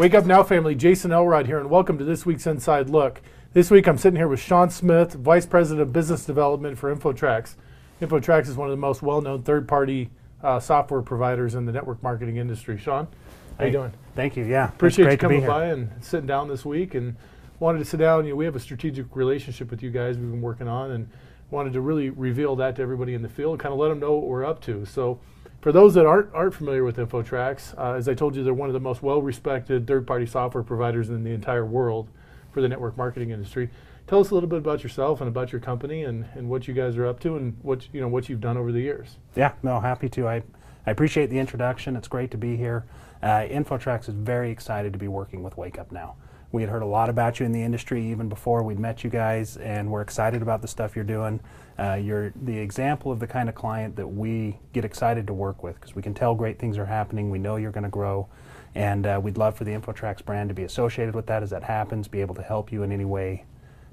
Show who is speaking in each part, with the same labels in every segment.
Speaker 1: Wake up now, family. Jason Elrod here, and welcome to this week's Inside Look. This week I'm sitting here with Sean Smith, Vice President of Business Development for INFOTRAX. INFOTRAX is one of the most well-known third-party software providers in the network marketing industry. Sean, how you doing?
Speaker 2: Thank you. Yeah,
Speaker 1: appreciate you coming by and sitting down this week. And wanted to sit down. We have a strategic relationship with you guys we've been working on, and wanted to really reveal that to everybody in the field, kind of let them know what we're up to. So, for those that aren't familiar with INFOTRAX, as I told you, they're one of the most well-respected third-party software providers in the entire world for the network marketing industry. Tell us a little bit about yourself and about your company and what you guys are up to and what you've done over the years.
Speaker 2: Yeah, no, happy to. I appreciate the introduction. It's great to be here. INFOTRAX is very excited to be working with Wake Up Now. We had heard a lot about you in the industry even before we'd met you guys, and we're excited about the stuff you're doing. You're the example of the kind of client that we get excited to work with because we can tell great things are happening. We know you're going to grow, and we'd love for the INFOTRAX brand to be associated with that as that happens, be able to help you in any way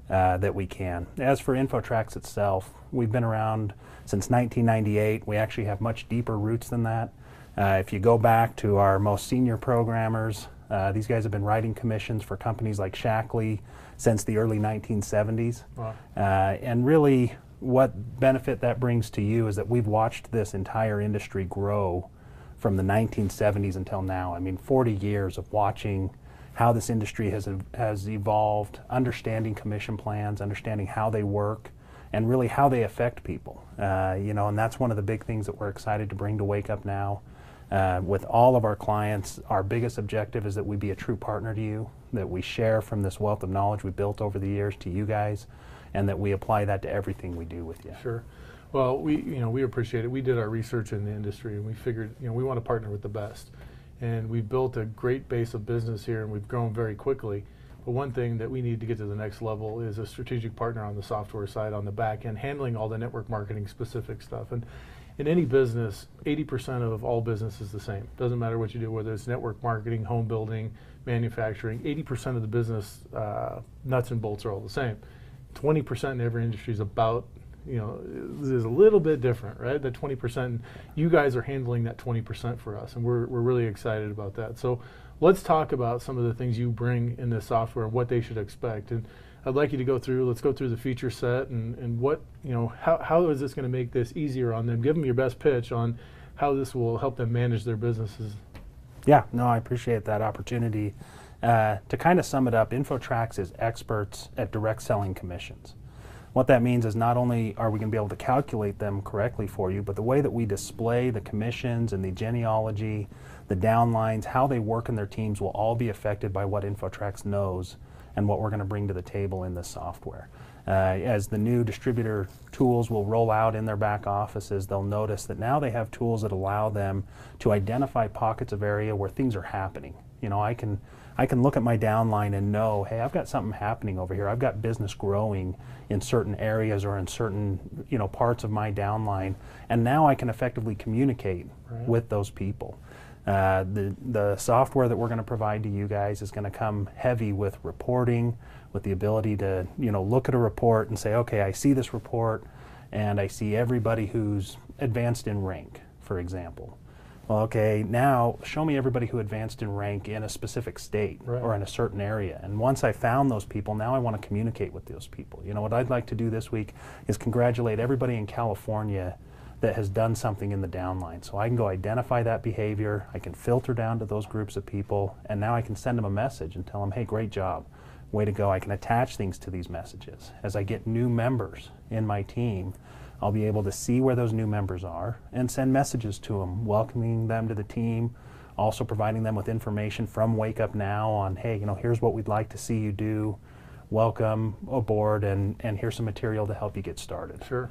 Speaker 2: that we can. As for INFOTRAX itself, we've been around since 1998. We actually have much deeper roots than that. If you go back to our most senior programmers, these guys have been writing commissions for companies like Shackley since the early 1970s. Wow. And really what benefit that brings to you is that we've watched this entire industry grow from the 1970s until now. I mean, 40 years of watching how this industry has evolved, understanding commission plans, understanding how they work, and really how they affect people. And that's one of the big things that we're excited to bring to Wake Up Now. With all of our clients, our biggest objective is that we be a true partner to you, that we share from this wealth of knowledge we built over the years to you guys, and that we apply that to everything we do with you.
Speaker 1: Sure. Well, we appreciate it. We did our research in the industry, and we figured, we want to partner with the best. And we've built a great base of business here, and we've grown very quickly. But one thing that we need to get to the next level is a strategic partner on the software side, on the back end, handling all the network marketing specific stuff. And in any business, 80% of all business is the same. Doesn't matter what you do, whether it's network marketing, home building, manufacturing, 80% of the business nuts and bolts are all the same. 20% in every industry is about, is a little bit different, right? That 20%, you guys are handling that 20% for us, and we're really excited about that. So let's talk about some of the things you bring in this software and what they should expect. And I'd like you to let's go through the feature set and what, how is this going to make this easier on them? Give them your best pitch on how this will help them manage their businesses.
Speaker 2: Yeah, no, I appreciate that opportunity. To kind of sum it up, INFOTRAX is experts at direct selling commissions. What that means is not only are we going to be able to calculate them correctly for you, but the way that we display the commissions and the genealogy, the downlines, how they work in their teams will all be affected by what INFOTRAX knows and what we're going to bring to the table in this software. As the new distributor tools will roll out in their back offices, they'll notice that now they have tools that allow them to identify pockets of area where things are happening. I can look at my downline and know, hey, I've got something happening over here. I've got business growing in certain areas or in certain parts of my downline, and now I can effectively communicate with those people. The software that we're going to provide to you guys is going to come heavy with reporting, with the ability to look at a report and say, okay, I see this report and I see everybody who's advanced in rank, for example. Well, okay, now show me everybody who advanced in rank in a specific state or in a certain area. And once I found those people, now I want to communicate with those people. What I'd like to do this week is congratulate everybody in California that has done something in the downline. So I can go identify that behavior, I can filter down to those groups of people, and now I can send them a message and tell them, hey, great job, way to go. I can attach things to these messages. As I get new members in my team, I'll be able to see where those new members are and send messages to them, welcoming them to the team, also providing them with information from Wake Up Now on, hey, here's what we'd like to see you do, welcome aboard, and here's some material to help you get started.
Speaker 1: Sure.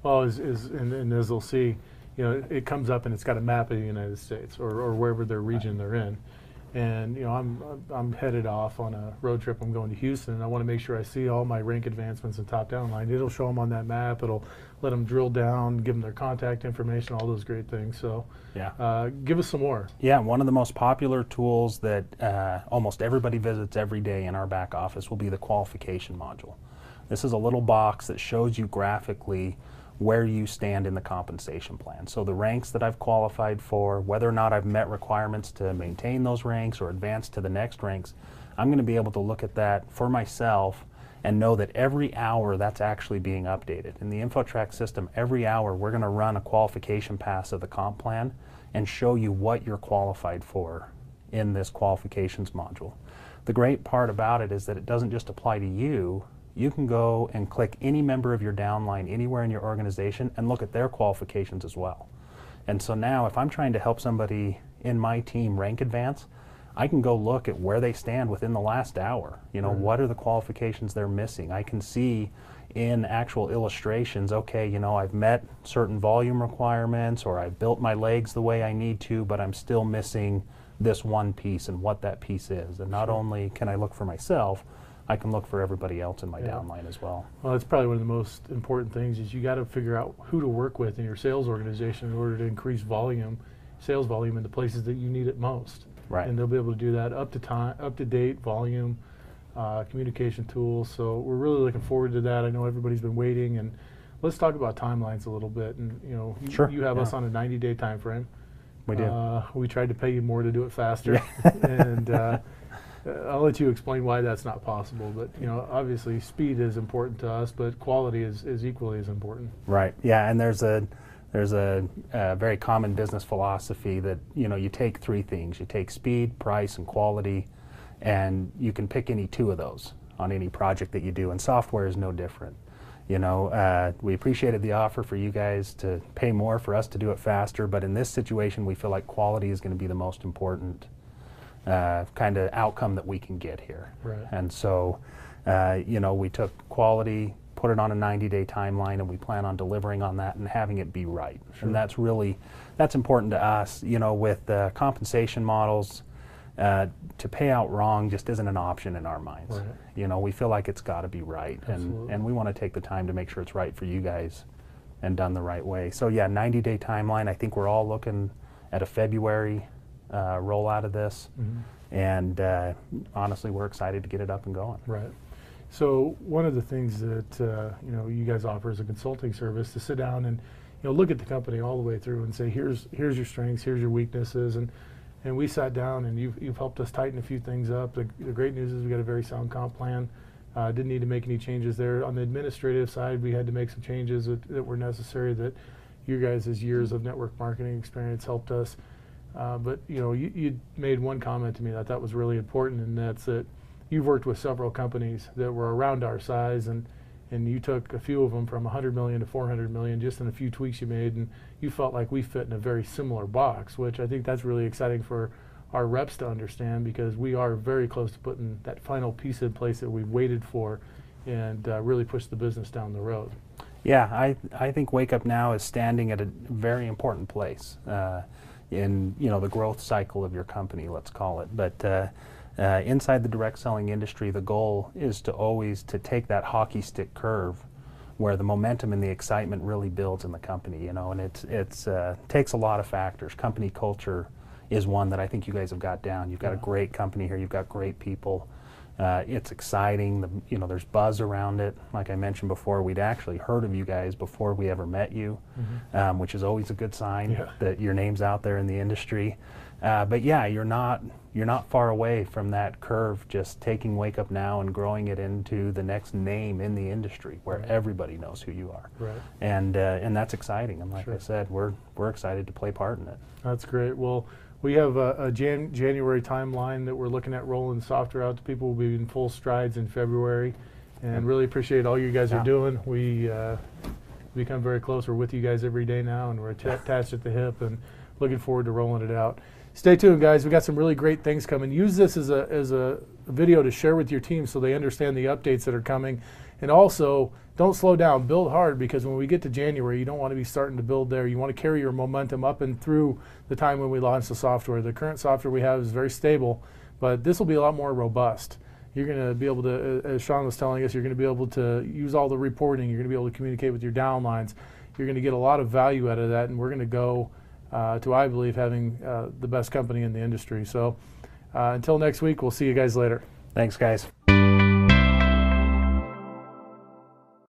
Speaker 1: Well, and as they'll see, it comes up and it's got a map of the United States or wherever their region they're in. And I'm headed off on a road trip. I'm going to Houston, and I want to make sure I see all my rank advancements and top down line. It'll show them on that map. It'll let them drill down, give them their contact information, all those great things. So give us some more.
Speaker 2: Yeah, one of the most popular tools that almost everybody visits every day in our back office will be the qualification module. This is a little box that shows you graphically where you stand in the compensation plan. So the ranks that I've qualified for, whether or not I've met requirements to maintain those ranks or advance to the next ranks, I'm going to be able to look at that for myself and know that every hour that's actually being updated. In the INFOTRAX system, every hour we're going to run a qualification pass of the comp plan and show you what you're qualified for in this qualifications module. The great part about it is that it doesn't just apply to you. You can go and click any member of your downline anywhere in your organization and look at their qualifications as well. And so now if I'm trying to help somebody in my team rank advance, I can go look at where they stand within the last hour. You know, what are the qualifications they're missing? I can see in actual illustrations, okay, you know, I've met certain volume requirements or I've built my legs the way I need to, but I'm still missing this one piece and what that piece is. And not only can I look for myself, I can look for everybody else in my downline as well.
Speaker 1: Well, that's probably one of the most important things is you got to figure out who to work with in your sales organization in order to increase volume, sales volume in the places that you need it most.
Speaker 2: Right.
Speaker 1: And they'll be able to do that up to date volume, communication tools. So we're really looking forward to that. I know everybody's been waiting, and let's talk about timelines a little bit. And you know, you have us on a 90-day time frame.
Speaker 2: We do.
Speaker 1: We tried to pay you more to do it faster, and I'll let you explain why that's not possible. But you know, obviously, speed is important to us, but quality is equally as important.
Speaker 2: Right. Yeah. And there's a very common business philosophy that, you know, you take three things. You take speed, price, and quality, and you can pick any two of those on any project that you do, and software is no different. You know, we appreciated the offer for you guys to pay more for us to do it faster, but in this situation we feel like quality is going to be the most important kind of outcome that we can get here.
Speaker 1: Right.
Speaker 2: And so, you know, we took quality, put it on a 90-day timeline, and we plan on delivering on that and having it be right.
Speaker 1: Sure.
Speaker 2: And that's important to us. You know, with compensation models, to pay out wrong just isn't an option in our minds.
Speaker 1: Right.
Speaker 2: You know, we feel like it's got to be right, and we want to take the time to make sure it's right for you guys and done the right way. So yeah, 90-day timeline. I think we're all looking at a February rollout of this, and honestly, we're excited to get it up and going.
Speaker 1: Right. So one of the things that you know, you guys offer as a consulting service to sit down and, you know, look at the company all the way through and say, here's your strengths, here's your weaknesses, and we sat down and you've helped us tighten a few things up. The great news is we got a very sound comp plan. Didn't need to make any changes there. On the administrative side, we had to make some changes that were necessary, that your guys' years of network marketing experience helped us. But you know, you made one comment to me that I thought was really important, and that's that you've worked with several companies that were around our size, and you took a few of them from 100 million to 400 million just in a few tweaks you made, and you felt like we fit in a very similar box, which I think that's really exciting for our reps to understand, because we are very close to putting that final piece in place that we've waited for, and really push the business down the road.
Speaker 2: Yeah, I think Wake Up Now is standing at a very important place in, you know, the growth cycle of your company, let's call it. But inside the direct selling industry, the goal is to always take that hockey stick curve where the momentum and the excitement really builds in the company, you know, and it takes a lot of factors. Company culture is one that I think you guys have got down. You've got a great company here. You've got great people. It's exciting. You know, there's buzz around it. Like I mentioned before, we'd actually heard of you guys before we ever met you, which is always a good sign that your name's out there in the industry. But yeah, you're not far away from that curve, just taking Wake Up Now and growing it into the next name in the industry where everybody knows who you are.
Speaker 1: Right.
Speaker 2: And that's exciting. And like I said, we're excited to play part in it.
Speaker 1: That's great. Well, we have a January timeline that we're looking at rolling the software out to people. We'll be in full strides in February, and really appreciate all you guys are doing. We become very close. We're with you guys every day now, and we're attached at the hip, and looking forward to rolling it out. Stay tuned, guys. We got some really great things coming. Use this as a video to share with your team so they understand the updates that are coming. And also, don't slow down. Build hard, because when we get to January, you don't want to be starting to build there. You want to carry your momentum up and through the time when we launch the software. The current software we have is very stable, but this will be a lot more robust. You're going to be able to, as Sean was telling us, you're going to be able to use all the reporting. You're going to be able to communicate with your downlines. You're going to get a lot of value out of that, and we're going to go to, I believe, having the best company in the industry. So until next week, we'll see you guys later.
Speaker 2: Thanks, guys.